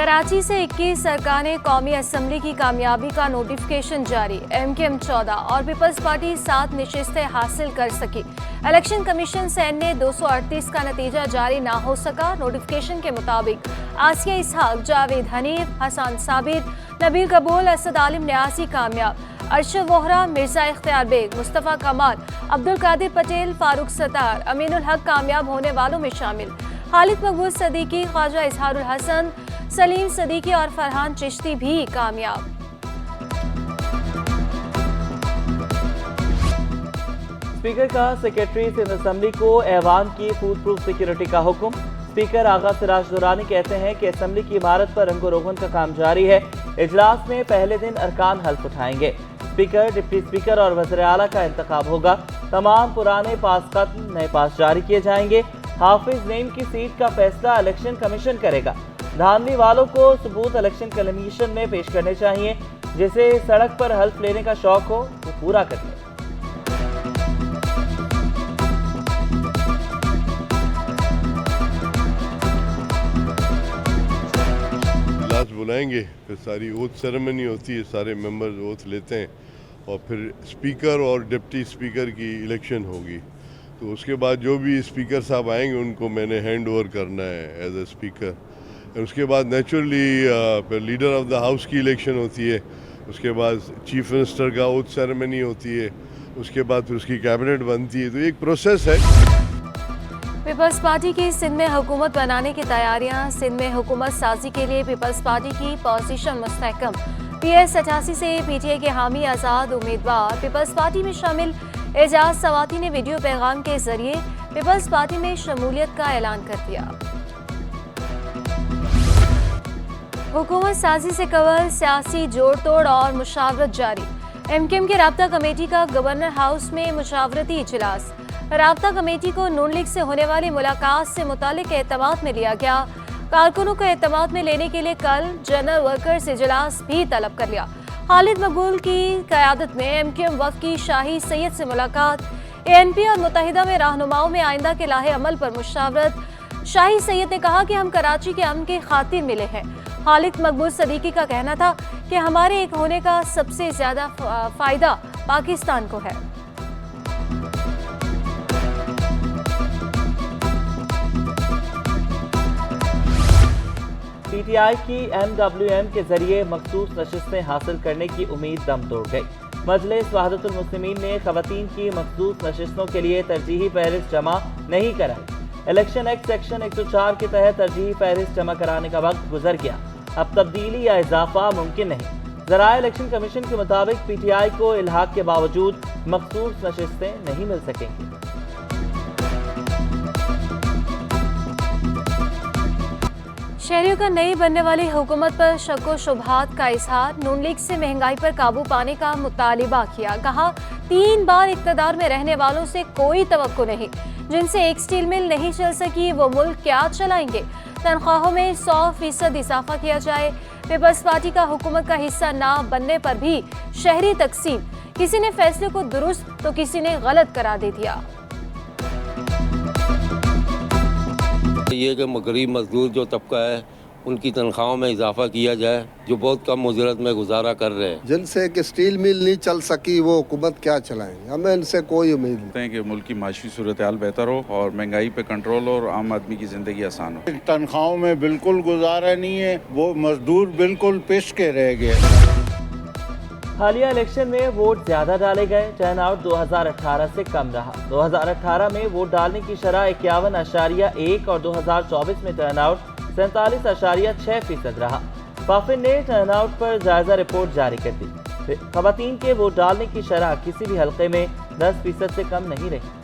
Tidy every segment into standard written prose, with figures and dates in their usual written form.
कराची से 21 अरकान कौमी असम्बली की कामयाबी का नोटिफिकेशन जारी। MKM 14 और पीपल्स पार्टी 7 नशिस्तें हासिल कर सकी। इलेक्शन कमीशन सैन ने 238 का नतीजा जारी ना हो सका। नोटिफिकेशन के मुताबिक आसिया इसहाक, जावेद हनीफ, हसन साबिर, नबील कबूल, असद आलिम न्यासी कामयाब। अरशद वोहरा, मिर्जा इख्तियार बेग, मुस्तफ़ा कमाल, अब्दुल कादिर पटेल, फारूक सत्तार, अमीनुल हक कामयाब होने वालों में शामिल। खालिद मकबूल सदीकी, ख्वाजा इजहारुल हसन, सलीम सदीकी और फरहान चिश्ती भी कामयाब। स्पीकर का सेक्रेटरी सिंध असेंबली को ऐवान की फूड प्रूफ सिक्योरिटी का हुक्म। स्पीकर आगा सिराज दुरानी कहते हैं कि असेंबली की इमारत पर रंगो रोगन का काम जारी है। इजलास में पहले दिन अरकान हल्फ उठाएंगे। स्पीकर, डिप्टी स्पीकर और वज़ीर आला का इंतखाब होगा। तमाम पुराने पास खत्म, नए पास जारी किए जाएंगे। हाफिज नईम की सीट का फैसला इलेक्शन कमीशन करेगा। धांधली वालों को सबूत इलेक्शन कमीशन में पेश करने चाहिए। जिसे सड़क पर हल्फ लेने का शौक हो वो पूरा कर ले। बुलाएंगे, फिर सारी ओथ सेरेमनी होती है, सारे मेंबर्स ओथ लेते हैं और फिर स्पीकर और डिप्टी स्पीकर की इलेक्शन होगी। तो उसके बाद जो भी स्पीकर साहब आएंगे उनको मैंने हैंड ओवर करना है एज ए स्पीकर। उसके बाद नेचुरली फिर लीडर ऑफ द हाउस की इलेक्शन होती है। उसके बाद चीफ मिनिस्टर का ओथ सेरेमनी होती है। उसके बाद फिर उसकी कैबिनेट बनती है। तो एक प्रोसेस है। पीपल्स पार्टी की सिंध में हुकूमत बनाने की तैयारियां। सिंध में हुकूमत साजी के लिए पीपल्स पार्टी की पोजीशन मुस्तहकम। PS 88 से PTI के हामी आज़ाद उम्मीदवार पीपल्स पार्टी में शामिल। एजाज सवाती ने वीडियो पैगाम के जरिए पीपल्स पार्टी में शमूलियत का ऐलान कर दिया। हुकूमत साजी से कबल सियासी जोड़ तोड़ और मुशावरत जारी। MKM की राब्ता कमेटी का गवर्नर हाउस में मुशावरती इजलास। राब्ता कमेटी को नून लीग से होने वाली मुलाकात से मुतालिक एतमाद में लिया गया। कारकुनों को एतमाद में लेने के लिए कल जनरल वर्कर्स इजलास भी तलब कर लिया। खालिद मकबूल की क़यादत में MKM वफ़द की शाही सैयद से मुलाकात। ANP और मुत्तहिदा में रहनुमाओं में आइंदा के लाहे अमल पर मुशावरत। शाही सैयद ने कहा कि हम कराची के अमन की खातिर मिले हैं। खालिद मकबूल सदीकी का कहना था कि हमारे एक होने का सबसे ज्यादा फायदा पाकिस्तान को है। PTI की MWM के जरिए मखसूस नशिस्तें हासिल करने की उम्मीद दम तोड़ गई। मजलिस वहदतुल मुस्लिमीन ने खवातीन की मखसूस नशिस्तों के लिए तरजीही फहरिस्त जमा नहीं कराई। इलेक्शन एक्ट सेक्शन 104 के तहत तरजीही फहरिस्त जमा कराने का वक्त गुजर गया। अब तब्दीली या इजाफा मुमकिन नहीं। ज़राए इलेक्शन कमीशन के मुताबिक PTI को इल्हाक के बावजूद मखसूस नशिस्तें नहीं मिल सकेंगी। शहरियों का नई बनने वाली हुकूमत पर शक व शुबहात का इजहार। नून लीग से महंगाई पर काबू पाने का मुतालिबा किया। कहा 3 बार इक़्तिदार में रहने वालों से कोई तवक्को नहीं। जिनसे एक स्टील मिल नहीं चल सकी वो मुल्क क्या चलाएंगे। तनख्वाहों में 100% इजाफा किया जाए। पीपल्स पार्टी का हुकूमत का हिस्सा ना बनने पर भी शहरी तकसीम। किसी ने फैसले को दुरुस्त तो किसी ने गलत करार दे दिया। ये कि गरीब मजदूर जो तबका है उनकी तनख्वाहों में इजाफा किया जाए, जो बहुत कम मुजरत में गुजारा कर रहे हैं। जिनसे कि स्टील मिल नहीं चल सकी वो हुकूमत क्या चलाएंगे। हमें इनसे कोई उम्मीद नहीं है कि मुल्क की माशी सूरत हाल बेहतर हो और महंगाई पे कंट्रोल हो और आम आदमी की जिंदगी आसान हो। तनख्वाहों में बिल्कुल गुजारा नहीं है, वो मजदूर बिल्कुल पिस के रह गए। हालिया इलेक्शन में वोट ज्यादा डाले गए। टर्नआउट 2018 से कम रहा। 2018 में वोट डालने की शरह 51.1 और 2024 में टर्नआउट 47.6% रहा। फाफिन ने टर्नआउट पर जायजा रिपोर्ट जारी कर दी। खवातीन के वोट डालने की शरह किसी भी हल्के में 10% से कम नहीं रही।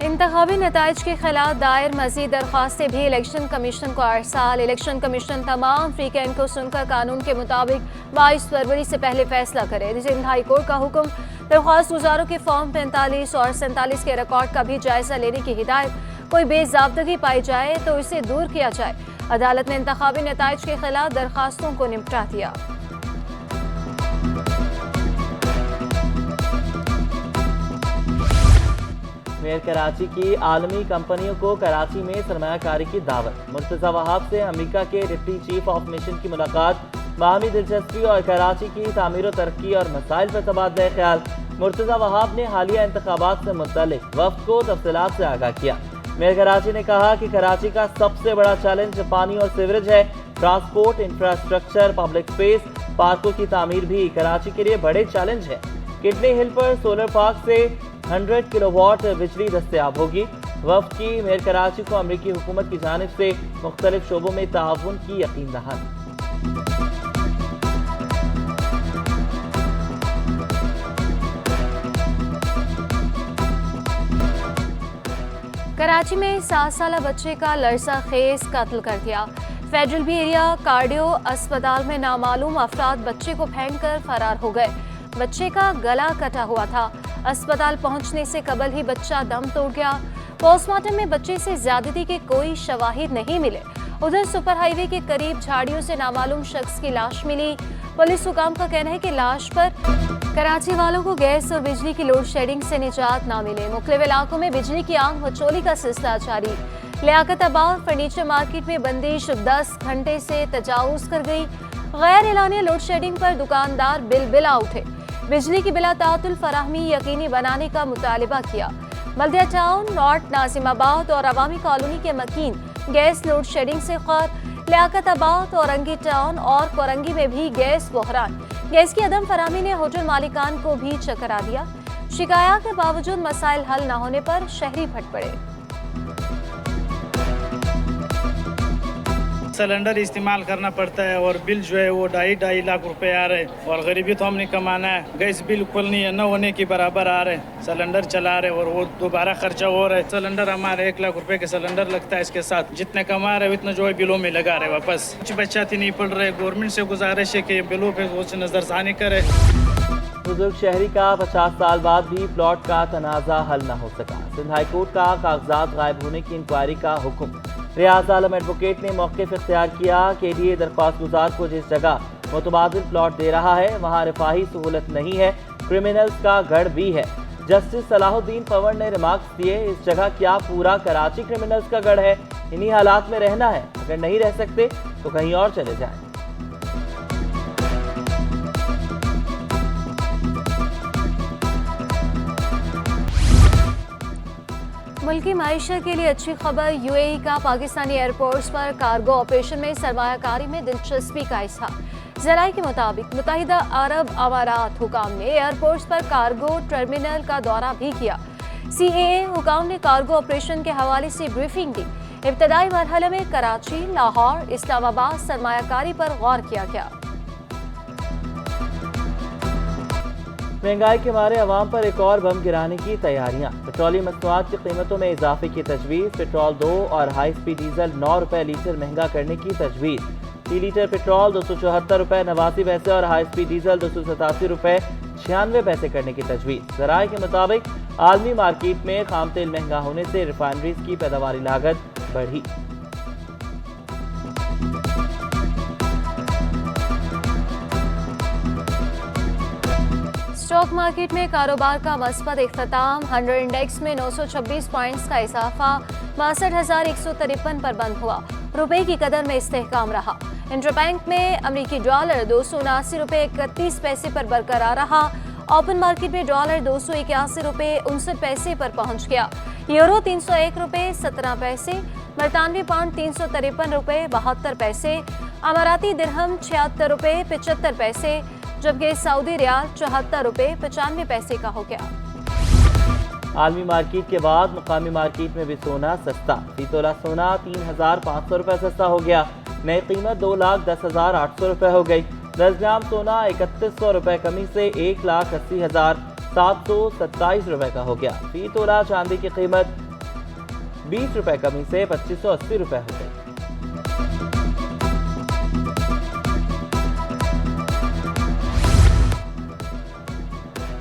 इंतखाबी नताइज के खिलाफ दायर मजीद दरख्वास्तें भी इलेक्शन कमीशन को अरसाल। इलेक्शन कमीशन तमाम फ्री कैंप को सुनकर कानून के मुताबिक 22 फरवरी से पहले फैसला करे। सिंध हाई कोर्ट का हुक्म। दरख्वास्त गुजारों के फॉर्म 45 और 47 के रिकॉर्ड का भी जायजा लेने की हिदायत। कोई बेजाब्तगी पाई जाए तो इसे दूर किया जाए। अदालत ने इंतखाबी नताइज के खिलाफ दरख्वास्तों को निपटा दिया। मेयर कराची की आलमी कंपनियों को कराची में सरमायाकारी की दावत। मुर्तज़ा वहाब से अमेरिका के डिप्टी चीफ ऑफ मिशन की मुलाकात। बाहमी दिलचस्पी और कराची की तामीर व तरक्की और मसाइल पर तबादला ख्याल। मुर्तज़ा वहाब ने हालिया इंतखाबात से मुतल्लिक वफ्द को तफसीलात से आगाह किया। मेयर कराची ने कहा कि कराची का सबसे बड़ा चैलेंज पानी और सीवरेज है। ट्रांसपोर्ट, इंफ्रास्ट्रक्चर, पब्लिक स्पेस, पार्कों की तामीर भी कराची के लिए बड़े चैलेंज है। किडनी हिल पर सोलर पार्क से 100 किलोवाट बिजली दस्तयाब होगी। वफ्द की मेयर कराची को अमरीकी हुकूमत की जानिब से मुख्तलिफ शोबों में ताउन की यकीन दहानी। कराची में 7 साला बच्चे का लरसा खेज कत्ल कर दिया। फेडरल बी एरिया कार्डियो अस्पताल में नामालूम अफराद बच्चे को फेंककर फरार हो गए। बच्चे का गला कटा हुआ था। अस्पताल पहुंचने से कबल ही बच्चा दम तोड़ गया। पोस्टमार्टम में बच्चे से ज्यादती के कोई शवाहिद नहीं मिले। उधर सुपर हाईवे के करीब झाड़ियों से नामालूम शख्स की लाश मिली। पुलिस हुकाम का कहना है कि लाश पर कराची वालों को गैस और बिजली की लोड शेडिंग से निजात ना मिले। मुख्तलिफ इलाकों में बिजली की आंख वचोली का सिलसिला जारी। लियाकताबाद फर्नीचर मार्केट में बंदिश 10 घंटे से तजावुज कर गई। गैर एलानिया लोड शेडिंग पर दुकानदार बिला उठे। बिजली की बिला तातुल फराहमी यकीनी बनाने का मुतालिबा किया। मल्दिया टाउन, नॉर्थ नाजिमाबाद और अवामी कॉलोनी के मकीन गैस लोड शेडिंग से खैर। लियाकताबाद, औरंगी टाउन और कोरंगी में भी गैस बहरान। गैस की अदम फराहमी ने होटल मालिकान को भी चकरा दिया। शिकायत के बावजूद मसाइल हल न होने पर शहरी फट पड़े। सिलेंडर इस्तेमाल करना पड़ता है और बिल जो है वो 2.5 लाख रुपए आ रहे हैं और गरीबी तो हमने कमाना है। गैस बिल्कुल नहीं है, न होने के बराबर आ रहे हैं। सिलेंडर चला रहे और वो दोबारा खर्चा हो रहा है। सिलेंडर हमारे 1 लाख रुपए के सिलेंडर लगता है। इसके साथ जितने कमा रहे उतना जो है बिलों में लगा रहे वापस। कुछ बचाती नहीं पड़ रहे। गवर्नमेंट से गुजारिश है कि बिलों पे वो नजरसानी करे। बुजुर्ग शहरी का 50 साल बाद भी प्लॉट का तनाज़ा हल न हो सका। सिंध हाई कोर्ट का कागजात गायब होने की इंक्वायरी का हुक्म। रियाज आलम एडवोकेट ने मौक़िफ़ इख्तियार किया। KDA दरख्वास्त गुजार को जिस जगह मुतबादिल प्लॉट दे रहा है वहाँ रिफाही सहूलत नहीं है, क्रिमिनल्स का गढ़ भी है। जस्टिस सलाहुद्दीन पवन ने रिमार्क्स दिए, इस जगह क्या पूरा कराची क्रिमिनल्स का गढ़ है? इन्हीं हालात में रहना है। अगर नहीं रह सकते तो कहीं और चले जाएं। मुल्की मायशत के लिए अच्छी खबर। UAE का पाकिस्तानी एयरपोर्ट्स पर कार्गो ऑपरेशन में सरमायाकारी में दिलचस्पी का इज़हार। ज़राए के मुताबिक मुत्तहिदा अरब अमारात हुकाम ने एयरपोर्ट्स पर कार्गो टर्मिनल का दौरा भी किया। CAA हुकाम ने कार्गो ऑपरेशन के हवाले से ब्रीफिंग दी। इब्तदाई मरहले में कराची, लाहौर, इस्लामाबाद सरमायाकारी पर गौर किया गया। महंगाई के मारे अवाम पर एक और बम गिराने की तैयारियां। पेट्रोलियम मसनूआत की कीमतों में इजाफे की तजवीज़। पेट्रोल 2 और हाई स्पीड डीजल 9 रुपए लीटर महंगा करने की तजवीज़। 3 लीटर पेट्रोल 274 रुपए 89 पैसे और हाई स्पीड डीजल 287 रुपए 96 पैसे करने की तजवीज़। ज़राए के मुताबिक आलमी मार्केट में खाम तेल महंगा होने से रिफाइनरीज की पैदावारी लागत बढ़ी। स्टॉक मार्केट में कारोबार का मस्बत इख्तिताम। 100 इंडेक्स में 926 पॉइंट्स का इजाफा 62,153 पर बंद हुआ। रुपए की कदर में इस्तेहकाम रहा। इंटरबैंक में अमरीकी डॉलर 279 रुपए 31 पैसे पर बरकरार रहा। ओपन मार्केट में डॉलर 281 रुपए 59 पैसे पर पहुंच गया। यूरो 301 रुपए 17 पैसे, बरतानवी पाउंड 353 रुपए 72 पैसे, अमाराती दिरहम 76 रुपए 75 पैसे, जबकि सऊदी रियाल 74 रुपए 95 पैसे का हो गया। आलमी मार्केट के बाद मुकामी मार्केट में भी सोना सस्ता। फी तोला सोना 3,500 रुपए सस्ता हो गया। नई कीमत 2,10,800 रुपए हो गई। 10 ग्राम सोना 3100 रुपए कमी से 1,80,727 रुपए का हो गया। फी तोला चांदी की कीमत 20 रुपए कमी से 2580 रुपए हो गई।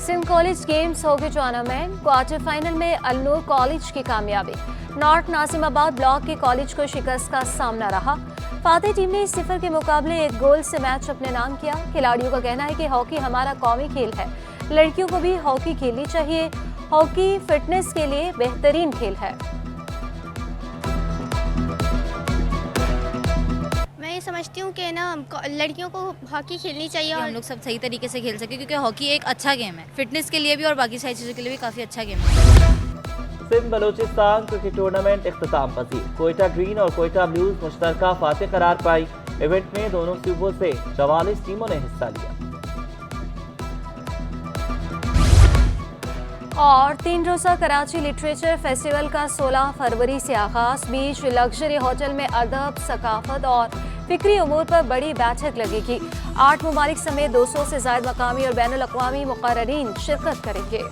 सिंध कॉलेज गेम्स होगी टूर्नामेंट। क्वार्टर फाइनल में अलनूर कॉलेज की कामयाबी। नॉर्थ नाजिमाबाद ब्लॉक के कॉलेज को शिकस्त का सामना रहा। फातेह टीम ने 0 के मुकाबले 1 गोल से मैच अपने नाम किया। खिलाड़ियों का कहना है कि हॉकी हमारा कौमी खेल है, लड़कियों को भी हॉकी खेलनी चाहिए। हॉकी फिटनेस के लिए बेहतरीन खेल है। मैं ये समझती हूँ कि ना लड़कियों को हॉकी खेलनी चाहिए हम और लोग सब सही तरीके से खेल सके, क्योंकि हॉकी एक अच्छा गेम है, फिटनेस के लिए भी और बाकी सारी चीज़ों के लिए भी काफ़ी अच्छा गेम है। सिंध बलूचिस्तान क्रिकेट टूर्नामेंट इख्तिताम पसीर। कोयटा ग्रीन और कोयटा ब्लूज मुश्तरका फातेह करार पाई। इवेंट में दोनों सूबों से 44 टीमों ने हिस्सा लिया। और 3 रोज़ा कराची लिटरेचर फेस्टिवल का 16 फरवरी से आगाज। बीच लग्जरी होटल में अदब, सकाफत और फिक्री उमूर पर बड़ी बैठक लगेगी। 8 ममालिक समेत 200 से ज़ायद मकामी और बैनुल अक़वामी मुक़र्ररीन शिरकत करेंगे।